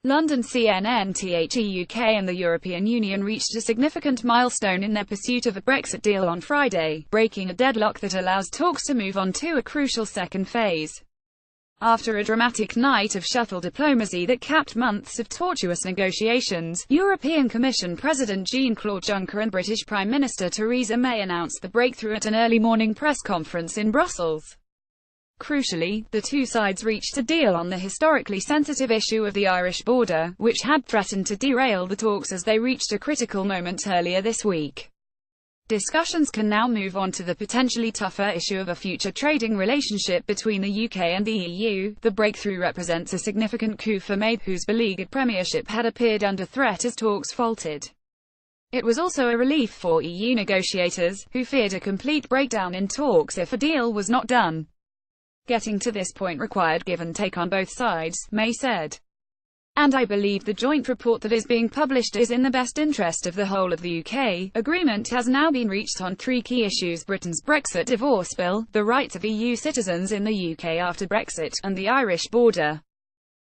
London CNN. The UK and the European Union reached a significant milestone in their pursuit of a Brexit deal on Friday, breaking a deadlock that allows talks to move on to a crucial second phase. After a dramatic night of shuttle diplomacy that capped months of tortuous negotiations, European Commission President Jean-Claude Juncker and British Prime Minister Theresa May announced the breakthrough at an early morning press conference in Brussels. Crucially, the two sides reached a deal on the historically sensitive issue of the Irish border, which had threatened to derail the talks as they reached a critical moment earlier this week. Discussions can now move on to the potentially tougher issue of a future trading relationship between the UK and the EU. The breakthrough represents a significant coup for May, whose beleaguered premiership had appeared under threat as talks faltered. It was also a relief for EU negotiators, who feared a complete breakdown in talks if a deal was not done. Getting to this point required give and take on both sides, May said. And I believe the joint report that is being published is in the best interest of the whole of the UK. Agreement has now been reached on three key issues: Britain's Brexit divorce bill, the rights of EU citizens in the UK after Brexit, and the Irish border.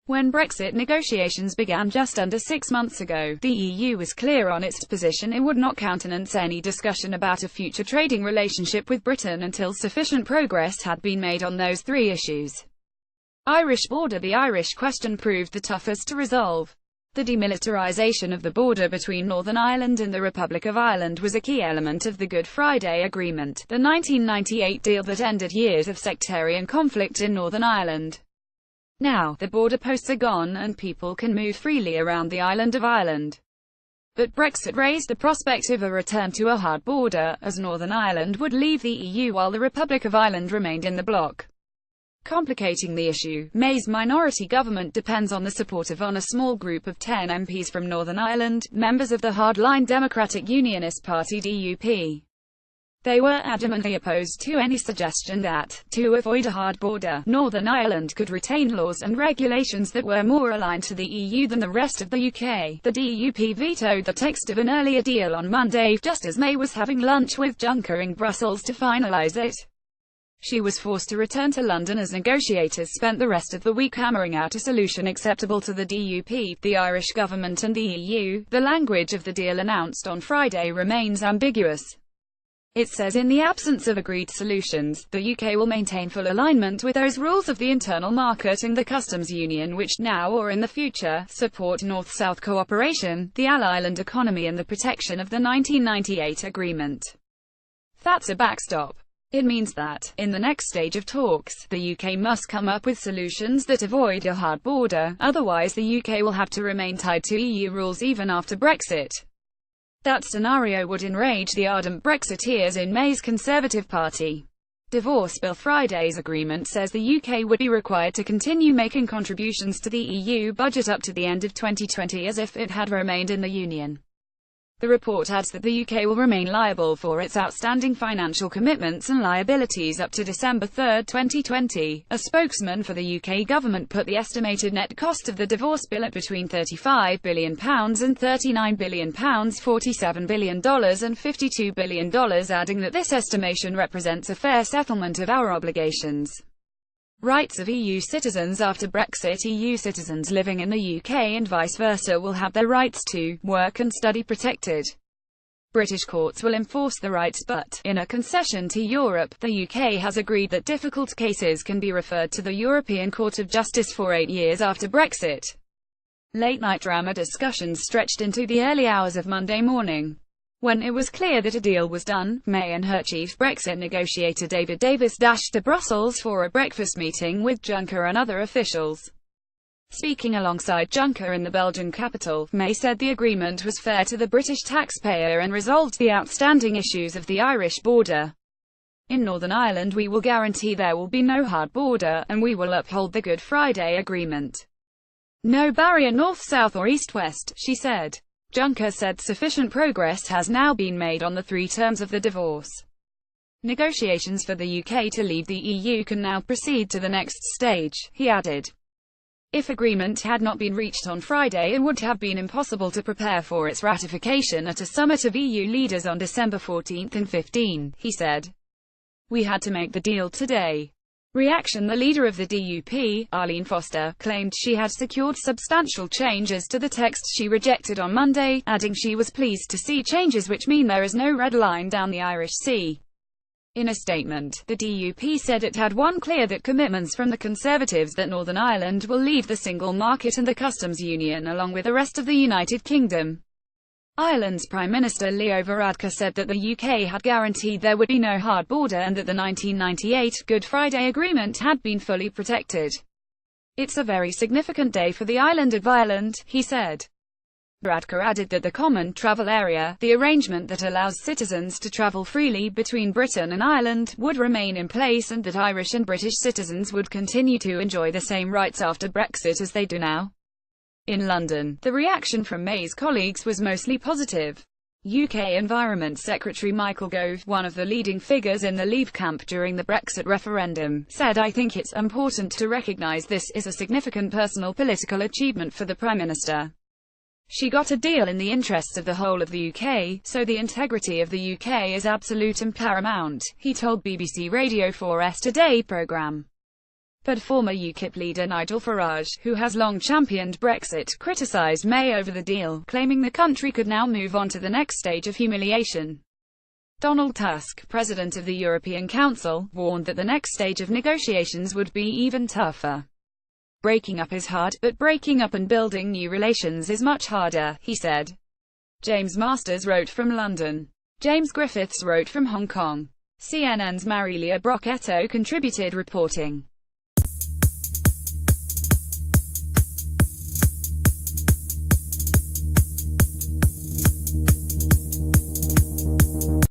When Brexit negotiations began just under 6 months ago, the EU was clear on its position: it would not countenance any discussion about a future trading relationship with Britain until sufficient progress had been made on those three issues. Irish border. The Irish question proved the toughest to resolve. The demilitarisation of the border between Northern Ireland and the Republic of Ireland was a key element of the Good Friday Agreement, the 1998 deal that ended years of sectarian conflict in Northern Ireland. Now, the border posts are gone and people can move freely around the island of Ireland. But Brexit raised the prospect of a return to a hard border, as Northern Ireland would leave the EU while the Republic of Ireland remained in the bloc. Complicating the issue, May's minority government depends on the support of a small group of 10 MPs from Northern Ireland, members of the hardline Democratic Unionist Party (DUP). They were adamantly opposed to any suggestion that, to avoid a hard border, Northern Ireland could retain laws and regulations that were more aligned to the EU than the rest of the UK. The DUP vetoed the text of an earlier deal on Monday, just as May was having lunch with Juncker in Brussels to finalise it. She was forced to return to London as negotiators spent the rest of the week hammering out a solution acceptable to the DUP, the Irish government and the EU. The language of the deal announced on Friday remains ambiguous. It says in the absence of agreed solutions, the UK will maintain full alignment with those rules of the internal market and the customs union which, now or in the future, support North-South cooperation, the island economy and the protection of the 1998 agreement. That's a backstop. It means that, in the next stage of talks, the UK must come up with solutions that avoid a hard border, otherwise the UK will have to remain tied to EU rules even after Brexit. That scenario would enrage the ardent Brexiteers in May's Conservative Party. Divorce bill. Friday's agreement says the UK would be required to continue making contributions to the EU budget up to the end of 2020 as if it had remained in the Union. The report adds that the UK will remain liable for its outstanding financial commitments and liabilities up to December 3, 2020. A spokesman for the UK government put the estimated net cost of the divorce bill at between £35 billion and £39 billion, $47 billion and $52 billion, adding that this estimation represents a fair settlement of our obligations. Rights of EU citizens. After Brexit, EU citizens living in the UK and vice versa will have their rights to work and study protected. British courts will enforce the rights, but, in a concession to Europe, the UK has agreed that difficult cases can be referred to the European Court of Justice for 8 years after Brexit. Late-night drama discussions stretched into the early hours of Monday morning. When it was clear that a deal was done, May and her chief Brexit negotiator David Davis dashed to Brussels for a breakfast meeting with Juncker and other officials. Speaking alongside Juncker in the Belgian capital, May said the agreement was fair to the British taxpayer and resolved the outstanding issues of the Irish border. In Northern Ireland we will guarantee there will be no hard border, and we will uphold the Good Friday Agreement. No barrier north-south or east-west, she said. Juncker said sufficient progress has now been made on the three terms of the divorce. Negotiations for the UK to leave the EU can now proceed to the next stage, he added. If agreement had not been reached on Friday, it would have been impossible to prepare for its ratification at a summit of EU leaders on December 14 and 15, he said. We had to make the deal today. reaction. The leader of the DUP, Arlene Foster, claimed she had secured substantial changes to the text she rejected on Monday, adding she was pleased to see changes which mean there is no red line down the Irish Sea. In a statement, the DUP said it had one clear that commitments from the Conservatives that Northern Ireland will leave the single market and the customs union along with the rest of the United Kingdom. Ireland's Prime Minister Leo Varadkar said that the UK had guaranteed there would be no hard border and that the 1998 Good Friday Agreement had been fully protected. "It's a very significant day for the island of Ireland," he said. Varadkar added that the Common Travel Area, the arrangement that allows citizens to travel freely between Britain and Ireland, would remain in place and that Irish and British citizens would continue to enjoy the same rights after Brexit as they do now. In London, the reaction from May's colleagues was mostly positive. UK Environment Secretary Michael Gove, one of the leading figures in the Leave camp during the Brexit referendum, said, "I think it's important to recognise this is a significant personal political achievement for the Prime Minister. She got a deal in the interests of the whole of the UK, so the integrity of the UK is absolute and paramount," he told BBC Radio 4's Today programme. But former UKIP leader Nigel Farage, who has long championed Brexit, criticised May over the deal, claiming the country could now move on to the next stage of humiliation. Donald Tusk, president of the European Council, warned that the next stage of negotiations would be even tougher. "Breaking up is hard, but breaking up and building new relations is much harder," he said. James Masters wrote from London. James Griffiths wrote from Hong Kong. CNN's Marilia Brocketto contributed reporting.